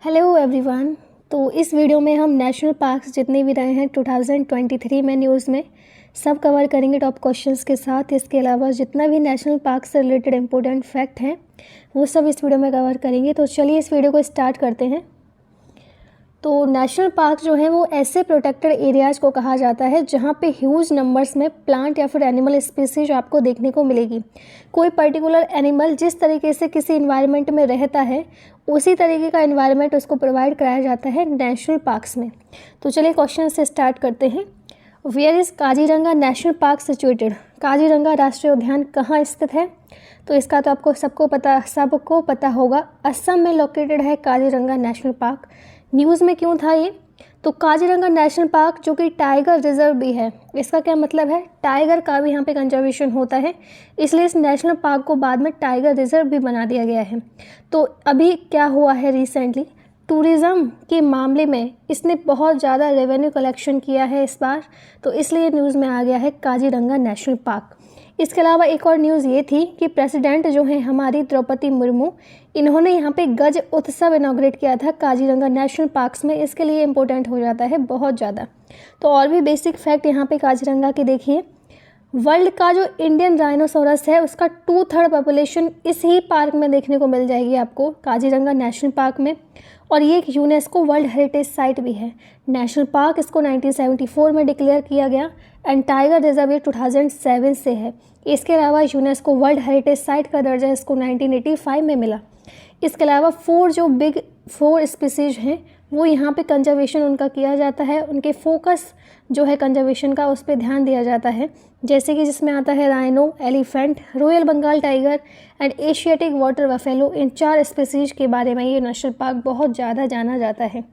Hello everyone. तो इस video में हम नेशनल पार्क्स जितने भी रहे हैं 2023 में न्यूज़ में सब कवर करेंगे टॉप क्वेश्चंस के साथ। इसके अलावा जितना भी नेशनल पार्क से रिलेटेड इंपॉर्टेंट फैक्ट हैं वो सब इस वीडियो में कवर करेंगे। तो चलिए इस वीडियो को स्टार्ट करते हैं। तो नेशनल पार्क जो है वो ऐसे प्रोटेक्टेड एरियाज़ को कहा जाता है जहाँ पे ह्यूज नंबर्स में प्लांट या फिर एनिमल स्पीसीज आपको देखने को मिलेगी। कोई पर्टिकुलर एनिमल जिस तरीके से किसी इन्वायरमेंट में रहता है उसी तरीके का इन्वायरमेंट उसको प्रोवाइड कराया जाता है नेशनल पार्क्स में। तो चलिए क्वेश्चन से स्टार्ट करते हैं। Where is Kaziranga national park situated? Kaziranga राष्ट्रीय उद्यान कहाँ स्थित है? तो इसका तो आपको सबको पता होगा, असम में लोकेटेड है काजीरंगा नेशनल पार्क। न्यूज़ में क्यों था ये? तो काजीरंगा नेशनल पार्क जो कि टाइगर रिजर्व भी है, इसका क्या मतलब है? टाइगर का भी यहाँ पे कंजर्वेशन होता है, इसलिए इस नेशनल पार्क को बाद में टाइगर रिजर्व भी बना दिया गया है। तो अभी क्या हुआ है रिसेंटली, टूरिज़्म के मामले में इसने बहुत ज़्यादा रेवेन्यू कलेक्शन किया है इस बार, तो इसलिए न्यूज़ में आ गया है काजीरंगा नेशनल पार्क। इसके अलावा एक और न्यूज़ ये थी कि प्रेसिडेंट जो हैं हमारी द्रौपदी मुर्मू, इन्होंने यहाँ पे गज उत्सव इनॉग्रेट किया था काजीरंगा नेशनल पार्क्स में। इसके लिए इम्पोर्टेंट हो जाता है बहुत ज़्यादा। तो और भी बेसिक फैक्ट यहाँ पे काजीरंगा के देखिए। वर्ल्ड का जो इंडियन राइनोसोरस है उसका 2/3 पॉपुलेशन इस ही पार्क में देखने को मिल जाएगी आपको, काजीरंगा नेशनल पार्क में। और ये एक यूनेस्को वर्ल्ड हेरिटेज साइट भी है। नेशनल पार्क इसको 1974 में डिक्लेयर किया गया एंड टाइगर रिजर्व 2007 से है। इसके अलावा यूनेस्को वर्ल्ड हेरिटेज साइट का दर्जा इसको 1985 में मिला। इसके अलावा 4 स्पीसीज हैं वो यहाँ पे कंजर्वेशन उनका किया जाता है, उनके फोकस जो है कंजर्वेशन का उस पर ध्यान दिया जाता है, जैसे कि जिसमें आता है rhino, elephant, royal Bengal tiger and Asiatic water buffalo. इन 4 स्पीसीज के बारे में ये नेशनल पार्क बहुत ज़्यादा जाना जाता है।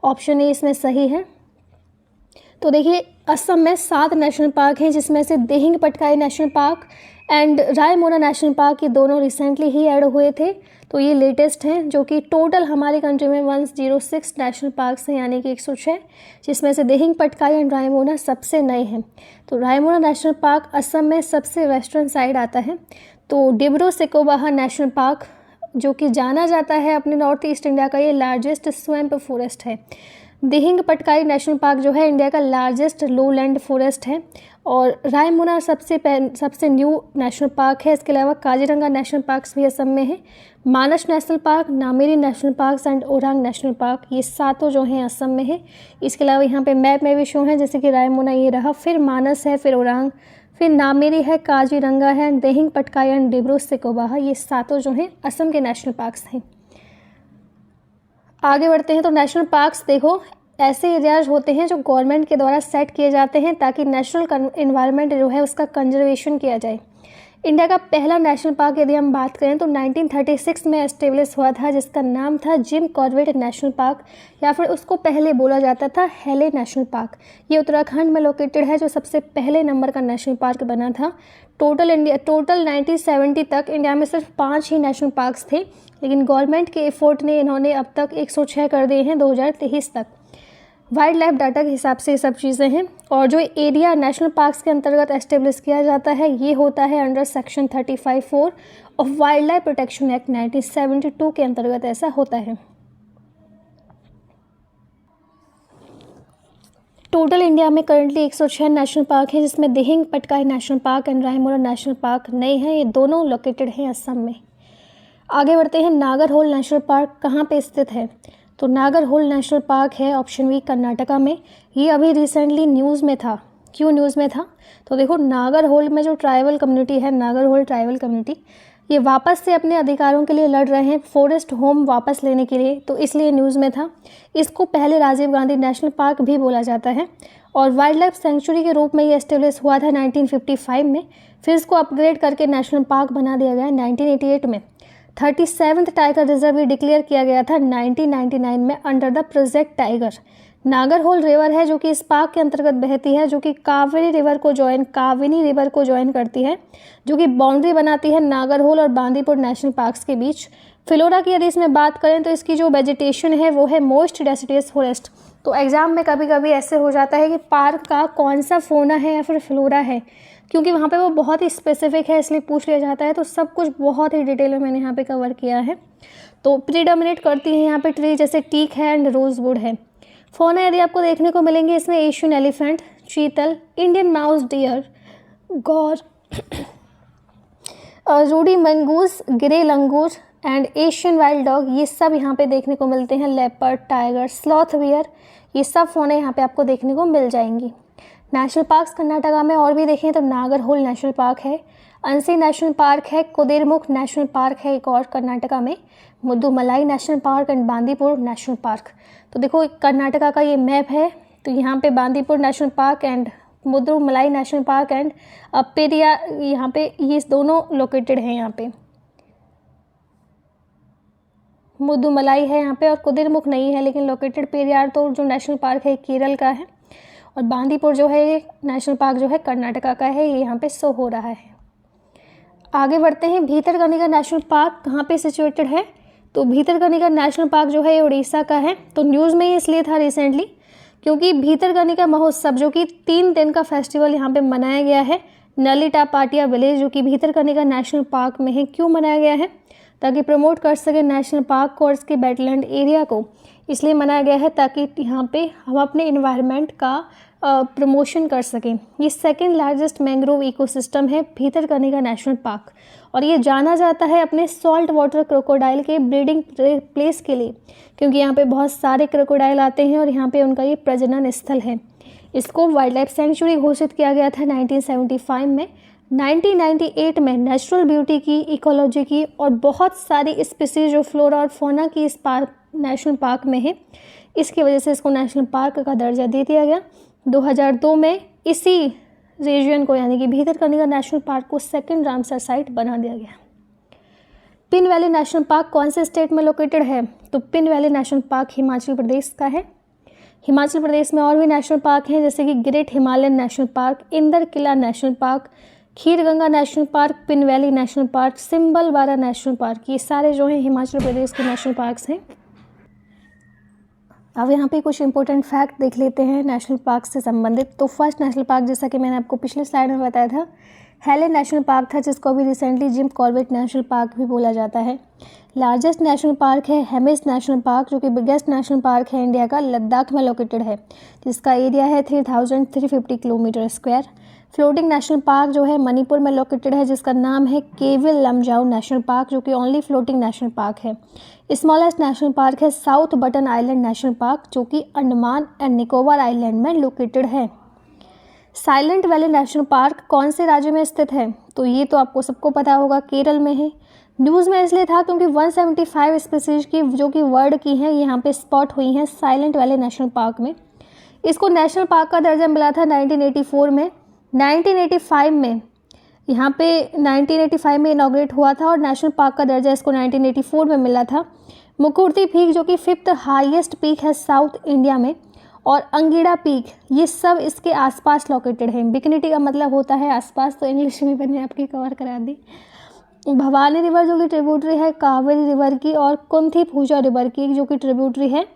ऑप्शन ए इसमें सही है। तो देखिए असम में 7 नेशनल पार्क हैं, जिसमें से Dihing Patkai national park and Raimona national park ये दोनों रिसेंटली ही ऐड हुए थे। तो ये लेटेस्ट हैं, जो कि टोटल हमारी कंट्री में 106 नेशनल पार्क्स हैं, यानी कि 106, जिसमें से दिहिंग पटकाई एंड रायमोना सबसे नए हैं। तो रायमोना नेशनल पार्क असम में सबसे वेस्टर्न साइड आता है। तो डिब्रू सैखोवा नेशनल पार्क जो कि जाना जाता है अपने नॉर्थ ईस्ट इंडिया का ये लार्जेस्ट स्वैम्प फॉरेस्ट है। दिहिंग पटकाई नेशनल पार्क जो है इंडिया का लार्जेस्ट लोलैंड फॉरेस्ट है। और रायमोना सबसे न्यू नेशनल पार्क है। इसके अलावा काजीरंगा नेशनल पार्क्स भी असम में है। Manas national park, Nameri national park and Orang national park ये सातों जो हैं असम में है। इसके अलावा यहाँ पे मैप में भी शो है, जैसे कि रायमोना ये रहा, फिर मानस है, फिर ओरांग, फिर नामेरी है, काजीरंगा है, दिहिंग पटकाई एंड डिब्रू सैखोवा, ये सातों जो हैं असम के नेशनल पार्क्स हैं। आगे बढ़ते हैं। तो नेशनल पार्क्स देखो ऐसे एरियाज होते हैं जो गवर्नमेंट के द्वारा सेट किए जाते हैं ताकि नेशनल इन्वायरमेंट जो है उसका कंजर्वेशन किया जाए। इंडिया का पहला नेशनल पार्क यदि हम बात करें तो 1936 में एस्टेब्लिश हुआ था, जिसका नाम था जिम कॉर्बेट नेशनल पार्क, या फिर उसको पहले बोला जाता था हेले नेशनल पार्क। ये उत्तराखंड में लोकेटेड है, जो सबसे पहले नंबर का नेशनल पार्क बना था। टोटल 1970 तक इंडिया में सिर्फ 5 ही नेशनल पार्क्स थे, लेकिन गवर्नमेंट के एफर्ट ने इन्होंने अब तक 106 कर दिए हैं 2023 तक। वाइल्ड लाइफ डाटा के हिसाब से ये सब चीज़ें हैं। और जो एरिया नेशनल पार्क्स के अंतर्गत एस्टेब्लिश किया जाता है ये होता है under section 35(4) of wild life protection act 1972 के अंतर्गत ऐसा होता है। टोटल इंडिया में करंटली 106 नेशनल पार्क हैं, जिसमें Dihing Patkai national park and Raimona national park नए हैं। ये दोनों लोकेटेड हैं असम में। आगे बढ़ते हैं। नागरहोल नेशनल पार्क कहाँ पे स्थित है? तो नागरहोल नेशनल पार्क है ऑप्शन बी कर्नाटका में। ये अभी रिसेंटली न्यूज़ में था। क्यों न्यूज़ में था? तो देखो नागरहोल में जो ट्राइबल कम्युनिटी है, नागरहोल ट्राइबल कम्युनिटी, ये वापस से अपने अधिकारों के लिए लड़ रहे हैं, फॉरेस्ट होम वापस लेने के लिए, तो इसलिए न्यूज़ में था। इसको पहले राजीव गांधी नेशनल पार्क भी बोला जाता है और वाइल्ड लाइफ सेंचुरी के रूप में ये एस्टेब्लिश हुआ था 1955 में। फिर इसको अपग्रेड करके नेशनल पार्क बना दिया गया 1988 में। 37th टाइगर रिजर्व भी डिक्लेयर किया गया था 1999 में under the project tiger. Nagarhole river है जो कि इस पार्क के अंतर्गत बहती है, जो कि कावेरी रिवर को ज्वाइन करती है, जो कि बाउंड्री बनाती है नागरहोल और बांदीपुर नेशनल पार्क्स के बीच। फ्लोरा की यदि इसमें बात करें तो इसकी जो वेजिटेशन है वो है मोस्ट डेसिडियस फॉरेस्ट। तो एग्जाम में कभी कभी ऐसे हो जाता है कि पार्क का कौन सा फोना है या फिर फ्लोरा है, क्योंकि वहाँ पे वो बहुत ही स्पेसिफिक है, इसलिए पूछ लिया जाता है। तो सब कुछ बहुत ही डिटेल में मैंने यहाँ पे कवर किया है। तो प्रीडोमिनेट करती हैं यहाँ पे ट्री, जैसे टीक है एंड रोजवुड है। फौना यदि आपको देखने को मिलेंगे इसमें Asian elephant, chital, Indian mouse deer, gaur, ruddy mongoose, grey langur and Asian wild dog, ये सब यहाँ पे देखने को मिलते हैं। लेपर्ड, टाइगर, स्लॉथ बियर, ये सब फौने यहाँ पे आपको देखने को मिल जाएंगी। नेशनल पार्क्स कर्नाटका में और भी देखें तो नागरहोल नेशनल पार्क है, अंसी नेशनल पार्क है, कुदेरमुख नेशनल पार्क है एक और कर्नाटका में, Mudumalai national park and Bandipur national park. तो देखो कर्नाटका का ये मैप है, तो यहाँ पे Bandipur national park and Mudumalai national park and Periyar, यहाँ पे ये दोनों लोकेटेड हैं। यहाँ पे मुद्दुमलाई है यहाँ पे और कुदेरमुख नहीं है, लेकिन लोकेटेड पेरियार तो जो नेशनल पार्क है केरल का है, और बांदीपुर जो है ये नेशनल पार्क जो है कर्नाटका का है, ये यहाँ पे शो हो रहा है। आगे बढ़ते हैं। भीतरकनिका नेशनल पार्क कहाँ पे सिचुएटेड है? तो भीतरकनिका नेशनल पार्क जो है ये उड़ीसा का है। तो न्यूज़ में ही इसलिए था रिसेंटली क्योंकि भीतरकनिका महोत्सव जो कि 3 दिन का फेस्टिवल यहाँ पे मनाया गया है नलिटा पाटिया विलेज, जो कि भीतरकनिका नेशनल पार्क में है। क्यों मनाया गया है? ताकि प्रमोट कर सके नेशनल पार्क और इसके वेटलैंड एरिया को, इसलिए मनाया गया है ताकि यहाँ पे हम अपने इन्वायरमेंट का प्रमोशन कर सकें। ये सेकंड लार्जेस्ट मैंग्रोव इकोसिस्टम है भीतरकनिका नेशनल पार्क, और ये जाना जाता है अपने सॉल्ट वाटर क्रोकोडाइल के ब्रीडिंग प्लेस के लिए, क्योंकि यहाँ पे बहुत सारे क्रोकोडाइल आते हैं और यहाँ पे उनका ये प्रजनन स्थल है। इसको वाइल्ड लाइफ सेंचुरी घोषित किया गया था 1975 में। 1998 में नेचुरल ब्यूटी की, इकोलॉजी की और बहुत सारी स्पीसीज जो फ्लोरा और फौना की इस नेशनल पार्क में है, इसकी वजह से इसको नेशनल पार्क का दर्जा दे दिया गया। 2002 में इसी रीजन को यानी कि भीतरकनिका नेशनल पार्क को सेकंड रामसर साइट बना दिया गया। पिन वैली नेशनल पार्क कौन से स्टेट में लोकेटेड है? तो Pin valley national park Himachal Pradesh का है। हिमाचल प्रदेश में और भी नेशनल पार्क हैं, जैसे कि great Himalayan national park, Inder Kila national park, Khirganga national park, Pin valley national park, Simbalwara national park, ये सारे जो हैं हिमाचल प्रदेश के नेशनल पार्क्स हैं। अब यहाँ पे कुछ इंपॉर्टेंट फैक्ट देख लेते हैं नेशनल पार्क से संबंधित। तो फर्स्ट नेशनल पार्क, जैसा कि मैंने आपको पिछले स्लाइड में बताया था, हेलेन नेशनल पार्क था, जिसको अभी recently gym Corbett national park भी बोला जाता है। लार्जेस्ट नेशनल पार्क है हेमिस नेशनल पार्क, जो कि बिगेस्ट नेशनल पार्क है इंडिया का, लद्दाख में लोकेटेड है, जिसका एरिया है 3350 kilometre square. Floating national park जो है मणिपुर में लोकेटेड है, जिसका नाम है केविल लमजाओ नेशनल पार्क, जो कि ओनली फ्लोटिंग नेशनल पार्क है। स्मॉलेस्ट नेशनल पार्क है south button island national park, जो कि अंडमान एंड निकोबार आइलैंड में लोकेटेड है। साइलेंट वैली नेशनल पार्क कौन से राज्य में स्थित है? तो ये तो आपको सबको पता होगा, केरल में है। न्यूज़ में इसलिए था क्योंकि 175 स्पीसीज की जो कि वर्ल्ड की हैं यहाँ पे स्पॉट हुई हैं साइलेंट वैली नेशनल पार्क में। इसको नेशनल पार्क का दर्जा मिला था 1984 में। 1985 में यहाँ पे 1985 में इनॉग्रेट हुआ था और नेशनल पार्क का दर्जा इसको 1984 में मिला था। मुकुर्ती पीक जो कि 5th हाईएस्ट पीक है साउथ इंडिया में, और अंगीड़ा पीक, ये सब इसके आसपास लोकेटेड है। विकिनिटी का मतलब होता है आसपास, तो इंग्लिश में मैंने आपकी कवर करा दी। भवानी रिवर जो कि ट्रिब्यूटरी है कावेरी रिवर की, और कुंथी पूजा रिवर की जो कि ट्रिब्यूटरी है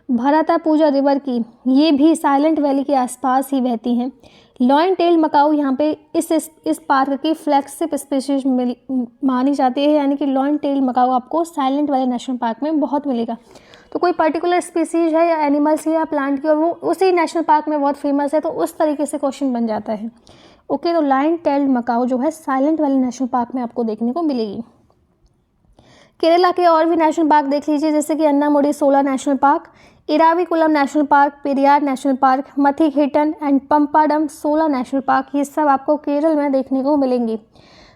भरता पूजा रिवर की, ये भी साइलेंट वैली के आसपास ही बहती हैं। लॉयन टेल मकाऊ यहाँ पे इस पार्क की फ्लैगशिप स्पीशीज मानी जाती है, यानी कि लॉयन टेल मकाऊ आपको साइलेंट वैली नेशनल पार्क में बहुत मिलेगा। तो कोई पर्टिकुलर स्पीसीज है या एनिमल्स या प्लांट की और वो उसी नेशनल पार्क में बहुत फेमस है, तो उस तरीके से क्वेश्चन बन जाता है। ओके, तो लायन टेल्ड मकाऊ जो है साइलेंट वैली नेशनल पार्क में आपको देखने को मिलेगी। केरला के और भी नेशनल पार्क देख लीजिए, जैसे कि Annamudi Shola national park, Eravikulam national park, Periyar national park, Mathikettan and Pampadum Shola national park, ये सब आपको केरल में देखने को मिलेंगे।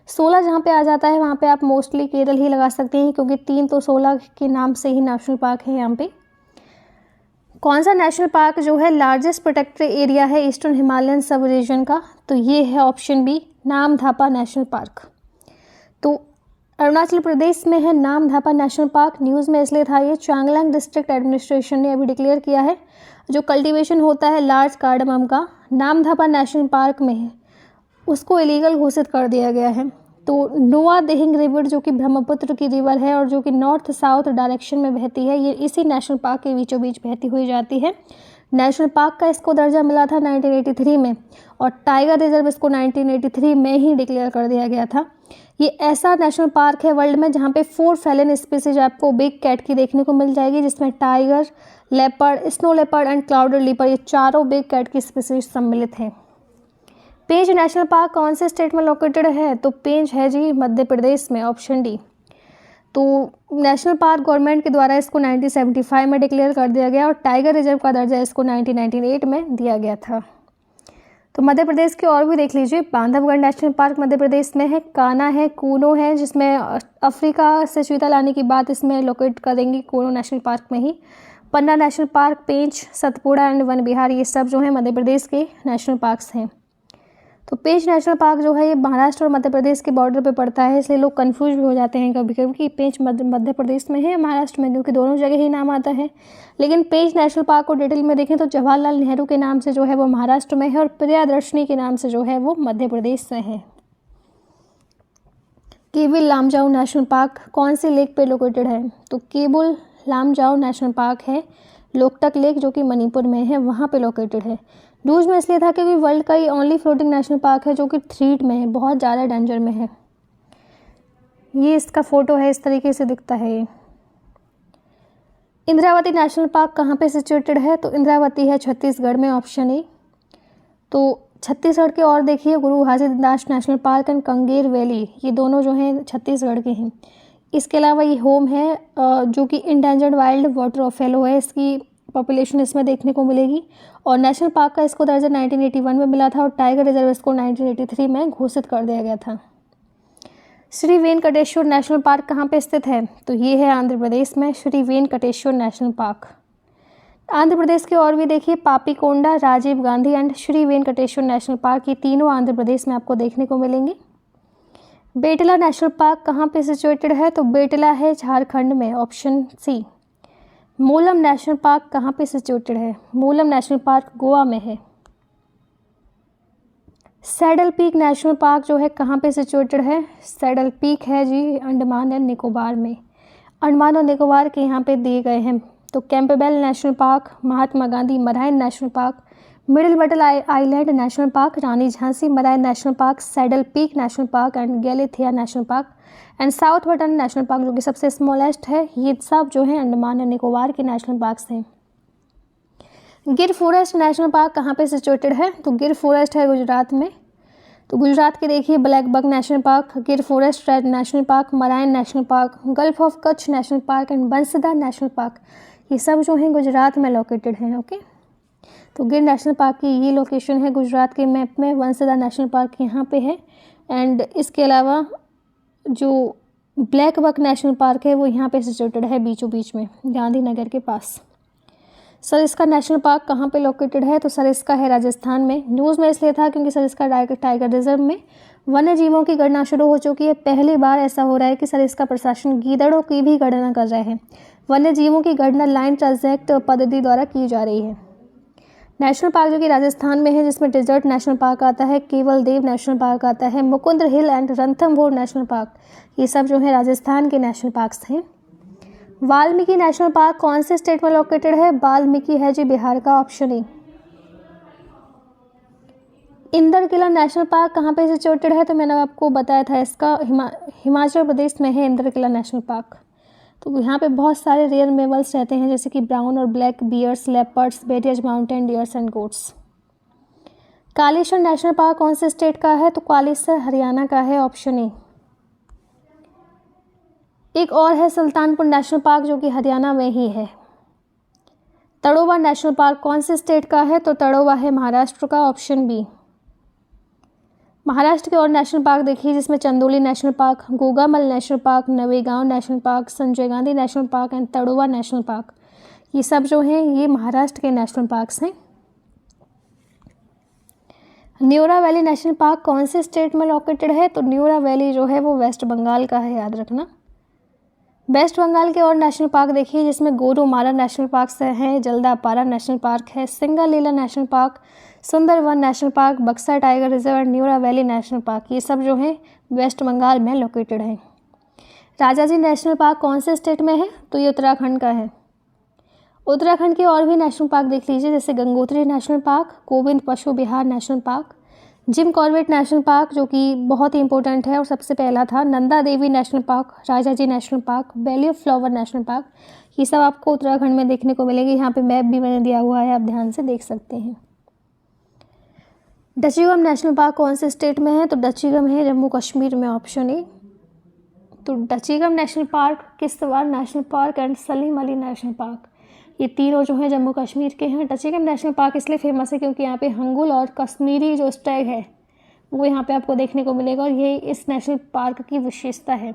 16 जहाँ पे आ जाता है वहाँ पे आप मोस्टली केरल ही लगा सकते हैं, क्योंकि 3 तो 16 के नाम से ही नेशनल पार्क है यहाँ पे। कौन सा नेशनल पार्क जो है लार्जेस्ट प्रोटेक्टेड एरिया है ईस्टर्न हिमालयन सब रीजन का? तो ये है option B, Namdapha national park. तो अरुणाचल प्रदेश में है नामधापा नेशनल पार्क। न्यूज़ में इसलिए था ये, चांगलांग डिस्ट्रिक्ट एडमिनिस्ट्रेशन ने अभी डिक्लेयर किया है जो कल्टीवेशन होता है लार्ज कार्डमम का नामधापा नेशनल पार्क में है, उसको इलीगल घोषित कर दिया गया है। तो नोआ देहिंग रिवर जो कि ब्रह्मपुत्र की रिवर है और जो कि नॉर्थ साउथ डायरेक्शन में बहती है, ये इसी नेशनल पार्क के बीचों बीच बहती हुई जाती है। नेशनल पार्क का इसको दर्जा मिला था 1983 में, और टाइगर रिजर्व इसको 1983 में ही डिक्लेयर कर दिया गया था। ये ऐसा नेशनल पार्क है वर्ल्ड में जहाँ पे 4 फैलन स्पीसीज आपको बिग कैट की देखने को मिल जाएगी, जिसमें tiger, leopard, snow leopard and clouded leopard, ये चारों बिग कैट की स्पीसीज सम्मिलित हैं। पेंच नेशनल पार्क कौन से स्टेट में लोकेटेड है? तो पेंच है जी मध्य प्रदेश में, ऑप्शन डी। तो नेशनल पार्क गवर्नमेंट के द्वारा इसको 1975 में डिक्लेयर कर दिया गया, और टाइगर रिजर्व का दर्जा इसको 1998 में दिया गया था। तो मध्य प्रदेश के और भी देख लीजिए। बांधवगढ़ नेशनल पार्क मध्य प्रदेश में है, कान्हा है, कूनो है, जिसमें अफ्रीका से चीता लाने की बात इसमें लोकेट करेंगी कूनो नेशनल पार्क में ही। Panna national park, Pench, Satpura and Van Vihar, ये सब जो है मध्य प्रदेश के नेशनल पार्क्स हैं। तो पेंच नेशनल पार्क जो है ये महाराष्ट्र और मध्य प्रदेश के बॉर्डर पे पड़ता है, इसलिए लोग कंफ्यूज भी हो जाते हैं कभी कभी कि पेंच मध्य प्रदेश में है या महाराष्ट्र में, क्योंकि दोनों जगह ही नाम आता है। लेकिन पेंच नेशनल पार्क को डिटेल में देखें तो जवाहरलाल नेहरू के नाम से जो है वो महाराष्ट्र में है, और प्रियदर्शनी के नाम से जो है वो मध्य प्रदेश में है। केबिल लामजाओ नेशनल पार्क कौन सी लेक पे लोकेटेड है? तो केबुल लामजाओ नेशनल पार्क है लोकटक लेक, जो कि मणिपुर में है, वहाँ पे लोकेटेड है। न्यूज़ में इसलिए था क्योंकि वर्ल्ड का ये ओनली फ्लोटिंग नेशनल पार्क है जो कि थ्रीट में है, बहुत ज़्यादा डेंजर में है। ये इसका फ़ोटो है, इस तरीके से दिखता है ये। इंद्रावती नेशनल पार्क कहाँ पे सिचुएटेड है? तो इंद्रावती है छत्तीसगढ़ में, ऑप्शन ए। तो छत्तीसगढ़ के और देखिए Guru Ghasidas national park and Kanger valley, ये दोनों जो हैं छत्तीसगढ़ के हैं। इसके अलावा ये होम है जो कि इंडेंजर्ड वाइल्ड वाटर ऑफेलो है, इसकी पॉपुलेशन इसमें देखने को मिलेगी। और नेशनल पार्क का इसको दर्जा 1981 में मिला था, और टाइगर रिजर्व इसको 1983 में घोषित कर दिया गया था। श्री वेंकटेश्वर नेशनल पार्क कहाँ पे स्थित है? तो ये है आंध्र प्रदेश में, श्री वेंकटेश्वर नेशनल पार्क। आंध्र प्रदेश के और भी देखिए, Papikonda, Rajiv Gandhi and Shri Venkateswara national park, ये तीनों आंध्र प्रदेश में आपको देखने को मिलेंगे। बेटला नेशनल पार्क कहाँ पे सिचुएटेड है? तो बेटला है झारखंड में, option C. Moolam national park कहाँ पे सिचुएटेड है? मूलम नेशनल पार्क गोवा में है। सैडल पीक नेशनल पार्क जो है कहाँ पे सिचुएटेड है? सैडल पीक है जी अंडमान एंड निकोबार में, अंडमान और निकोबार के यहाँ पे दिए गए हैं। तो Campbell national park, Mahatma Gandhi marine national park, middle Button island national park, Rani Jhansi marine national park, saddle peak national park and Galathea national park and south Button national park जो कि सबसे स्मॉलेस्ट है, ये सब जो है अंडमान एंड निकोबार के नेशनल पार्क्स हैं। गिर फॉरेस्ट नेशनल पार्क कहाँ पे सिचुएटेड है? तो गिर फॉरेस्ट है गुजरात में। तो गुजरात के देखिए black buck national park, Gir forest national park, marine national park, gulf of Kutch national park and Bansda national park, ये सब जो हैं गुजरात में लोकेटेड हैं। ओके, तो गिर नेशनल पार्क की ये लोकेशन है गुजरात के मैप में, बंसदा नेशनल पार्क यहाँ पे है। एंड इसके अलावा जो ब्लैक बक नेशनल पार्क है वो यहाँ पे सिचुएटेड है बीचों बीच में, गांधीनगर के पास। सरिस्का नेशनल पार्क कहाँ पे लोकेटेड है? तो सरिस्का है राजस्थान में। न्यूज़ में इसलिए था क्योंकि सरिस्का टाइगर रिजर्व में वन्य जीवों की गणना शुरू हो चुकी है। पहली बार ऐसा हो रहा है कि सरिस्का प्रशासन गीदड़ों की भी गणना कर रहे हैं। वन्य जीवों की गणना लाइन ट्रांजैक्ट पद्धति द्वारा की जा रही है। नेशनल पार्क जो कि राजस्थान में है, जिसमें डेजर्ट नेशनल पार्क आता है, केवल देव नेशनल पार्क आता है, मुकुंद हिल एंड रणथंभौर नेशनल पार्क, ये सब जो है राजस्थान के नेशनल पार्क्स हैं। वाल्मीकि नेशनल पार्क कौन से स्टेट में लोकेटेड है? वाल्मीकि है जी बिहार का, option A. Inder Kila national park कहाँ पे सिचुएटेड है? तो मैंने आपको बताया था इसका हिमाचल प्रदेश में है इंदर किला नेशनल पार्क। तो यहाँ पे बहुत सारे रेयर मैमल्स रहते हैं, जैसे कि ब्राउन और ब्लैक बियर्स, लेपर्ड्स, बेरियज mountain deers and goats. Kaleshwar national park कौन से स्टेट का है? तो कालेश्वर हरियाणा का है, ऑप्शन ए। एक और है सुल्तानपुर नेशनल पार्क जो कि हरियाणा में ही है। तड़ोवा नेशनल पार्क कौन से स्टेट का है? तो तड़ोवा है महाराष्ट्र का, ऑप्शन बी। महाराष्ट्र के और नेशनल पार्क देखिए, जिसमें Chandoli national park, Gugamal national park, Navegaon national park, Sanjay Gandhi national park and Tadoba national park, ये सब जो हैं ये महाराष्ट्र के नेशनल पार्क्स हैं। न्यूरा वैली नेशनल पार्क कौन से स्टेट में लोकेटेड है? तो न्यूरा वैली जो है वो वेस्ट बंगाल का है, याद रखना। वेस्ट बंगाल के और नेशनल पार्क देखिए, जिसमें गोरुमारा नेशनल पार्क है, जल्दापारा नेशनल पार्क है, Singalila national park, Sundarvan national park, Buxa tiger reserve and Neora valley national park, ये सब जो हैं वेस्ट बंगाल में लोकेटेड है। राजाजी नेशनल पार्क कौन से स्टेट में है? तो ये उत्तराखंड का है। उत्तराखंड के और भी नेशनल पार्क देख लीजिए, जैसे Gangotri national park, Govind Pashu Vihar national park, Jim Corbett national park जो कि बहुत ही इंपॉर्टेंट है और सबसे पहला था, Nanda Devi national park, Rajaji national park, valley of flower national park, ये सब आपको उत्तराखंड में देखने को मिलेगी। यहाँ पे मैप भी मैंने दिया हुआ है, आप ध्यान से देख सकते हैं। डचीगम नेशनल पार्क कौन से स्टेट में है? तो डचीगम है जम्मू कश्मीर में, ऑप्शन ए। तो Dachigam national park, Kishtwar national park and Salim Ali national park, ये तीनों जो हैं जम्मू कश्मीर के हैं। डचीगम नेशनल पार्क इसलिए फेमस है क्योंकि यहाँ पे हंगुल और कश्मीरी जो स्टैग है वो यहाँ पे आपको देखने को मिलेगा और ये इस नेशनल पार्क की विशेषता है।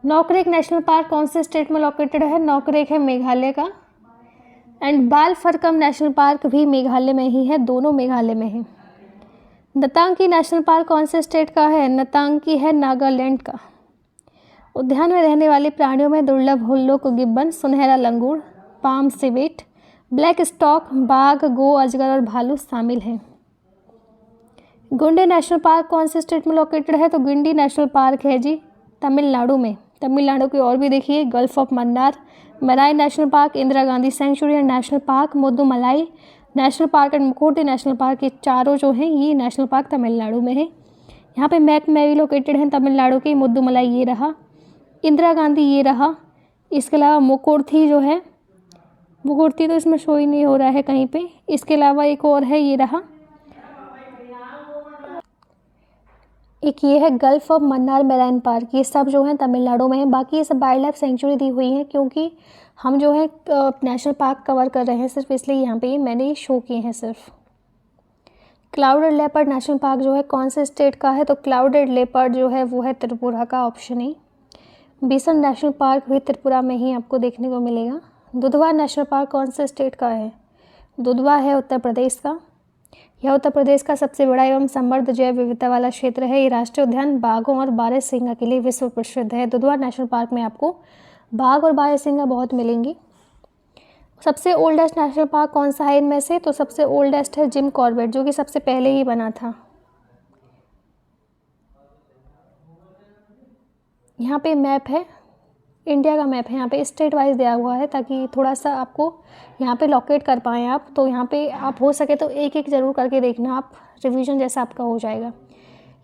नॉकरेक नेशनल पार्क कौन से स्टेट में लोकेटेड है? नॉकरेक है मेघालय का। एंड बालफरकम नेशनल पार्क भी मेघालय में ही है, दोनों मेघालय में है। नतांगी नेशनल पार्क कौन से स्टेट का है? नतांगी है नागालैंड का। उद्यान में रहने वाले प्राणियों में दुर्लभ हुल्लुक गिब्बन, सुनहरा लंगूर, पाम सिवेट, ब्लैक स्टॉक, बाघ, गो, अजगर और भालू शामिल हैं। गुंडी नेशनल पार्क कौन से स्टेट में लोकेटेड है? तो गुंडी नेशनल पार्क है जी तमिलनाडु में। तमिलनाडु की और भी देखिए, gulf of Mannar, marine national park, Indira Gandhi sanctuary and national park, Mudumalai national park and Mukurthi national park, ये चारों जो हैं ये नेशनल पार्क तमिलनाडु में है। यहाँ पे मैप में भी लोकेटेड है तमिलनाडु की। मुदुमलाई ये रहा, इंदिरा गांधी ये रहा, इसके अलावा मुकोर्थी जो है, मुकोर्थी तो इसमें शो ही नहीं हो रहा है कहीं पे। इसके अलावा एक और है, ये रहा, एक ये है gulf of Mannar marine park. ये सब जो है तमिलनाडु में है। बाकी ये सब वाइल्ड लाइफ सेंचुरी दी हुई है क्योंकि हम जो है नेशनल पार्क कवर कर रहे हैं सिर्फ, इसलिए यहाँ पे मैंने ये शो किए हैं सिर्फ। क्लाउडेड लेपर्ड नेशनल पार्क जो है कौन से स्टेट का है? तो क्लाउडेड लेपर्ड जो है वो है त्रिपुरा का, option A. Bisan national park भी त्रिपुरा में ही आपको देखने को मिलेगा। दुधवा नेशनल पार्क कौन से स्टेट का है? दुधवा है उत्तर प्रदेश का। यह उत्तर प्रदेश का सबसे बड़ा एवं समृद्ध जैव विविधता वाला क्षेत्र है। ये राष्ट्रीय उद्यान बाघों और बारहसिंगा के लिए विश्व प्रसिद्ध है। दुधवा नेशनल पार्क में आपको बाघ और बारहसिंगा बहुत मिलेंगी। सबसे ओल्डेस्ट नेशनल पार्क कौन सा है इनमें से? तो सबसे ओल्डेस्ट है जिम कॉर्बेट जो कि सबसे पहले ही बना था। यहाँ पे मैप है, इंडिया का मैप है, यहाँ पे स्टेट वाइज दिया हुआ है ताकि थोड़ा सा आपको यहाँ पे लोकेट कर पाएँ आप। तो यहाँ पे आप हो सके तो एक एक ज़रूर करके देखना, आप रिवीजन जैसा आपका हो जाएगा।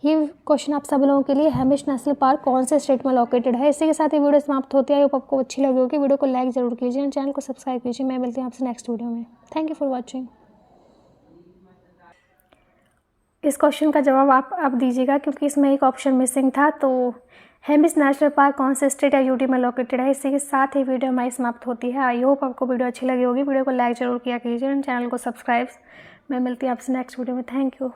ये क्वेश्चन आप सब लोगों के लिए, हेमिश नेशनल पार्क कौन से स्टेट में लोकेटेड है। इसी के साथ ये वीडियो समाप्त होती है। आपको अच्छी लगी होगी, वीडियो को लाइक ज़रूर कीजिए और चैनल को सब्सक्राइब कीजिए। मैं मिलती हूँ आपसे नेक्स्ट वीडियो में। Thank you for watching. इस क्वेश्चन का जवाब आप दीजिएगा क्योंकि इसमें एक ऑप्शन मिसिंग था। तो हेमिश नेशनल पार्क कौन से स्टेट या यूटी में लोकेटेड है। इसी के साथ ही वीडियो हमारी समाप्त होती है। आई होप आपको वीडियो अच्छी लगी होगी। वीडियो को लाइक ज़रूर किया कीजिए और चैनल को सब्सक्राइब। मैं मिलती हूँ आपसे नेक्स्ट वीडियो में। Thank you.